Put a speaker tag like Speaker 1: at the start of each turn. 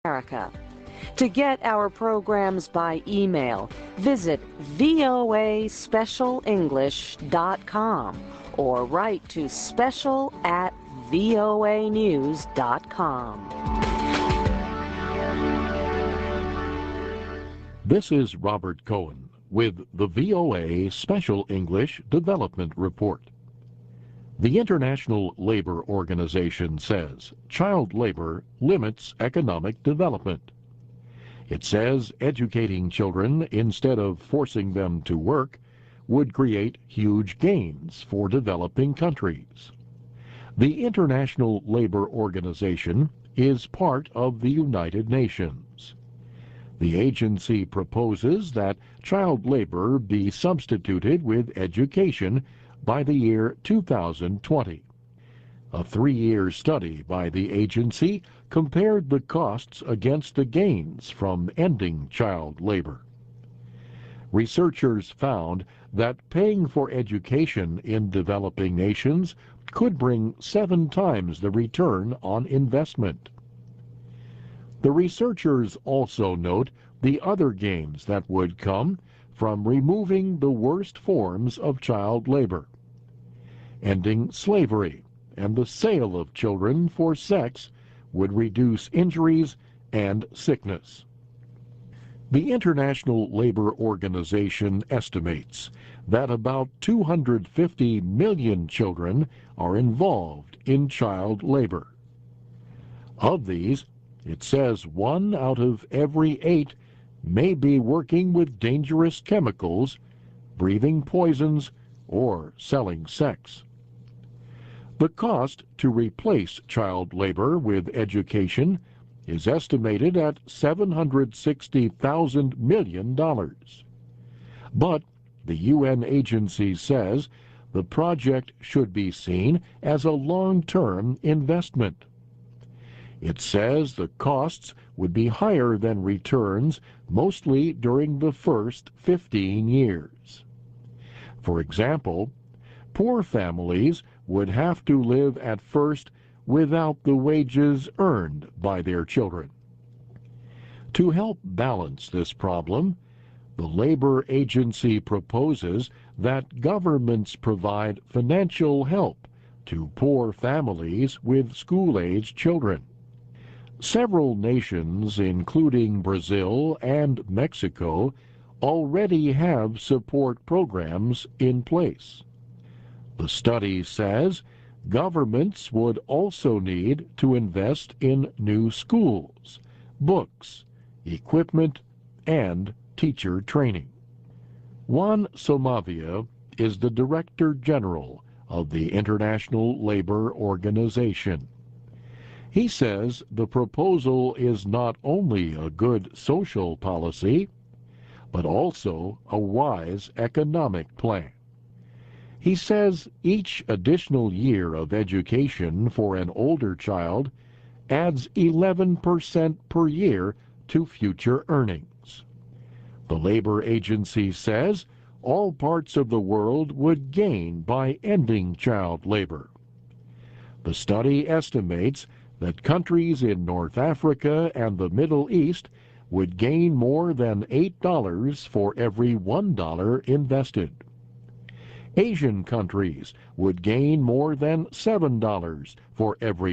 Speaker 1: America. To get our programs by email, visit voaspecialenglish.com or write to special@voanews.com.
Speaker 2: This is Robert Cohen with the VOA Special English Development Report. The International Labor Organization says child labor limits economic development. It says educating children instead of forcing them to work would create huge gains for developing countries. The International Labor Organization is part of the United Nations. The agency proposes that child labor be substituted with education by the year 2020. A 3-year study by the agency compared the costs against the gains from ending child labor. Researchers found that paying for education in developing nations could bring 7 times the return on investment. The researchers also note the other gains that would come from removing the worst forms of child labor. Ending slavery and the sale of children for sex would reduce injuries and sickness. The International Labor Organization estimates that about 250 million children are involved in child labor. Of these, it says 1 out of every 8 may be working with dangerous chemicals, breathing poisons, or selling sex. The cost to replace child labor with education is estimated at $760,000 million. But the UN agency says the project should be seen as a long-term investment. It says the costs would be higher than returns, mostly during the first 15 years. For example, poor families would have to live at first without the wages earned by their children. To help balance this problem, the labor agency proposes that governments provide financial help to poor families with school-age children. Several nations, including Brazil and Mexico, already have support programs in place. The study says governments would also need to invest in new schools, books, equipment, and teacher training. Juan Somavia is the Director General of the International Labor Organization. He says the proposal is not only a good social policy, but also a wise economic plan. He says each additional year of education for an older child adds 11% per year to future earnings. The labor agency says all parts of the world would gain by ending child labor. The study estimates that countries in North Africa and the Middle East would gain more than $8 for every $1 invested. Asian countries would gain more than $7 for every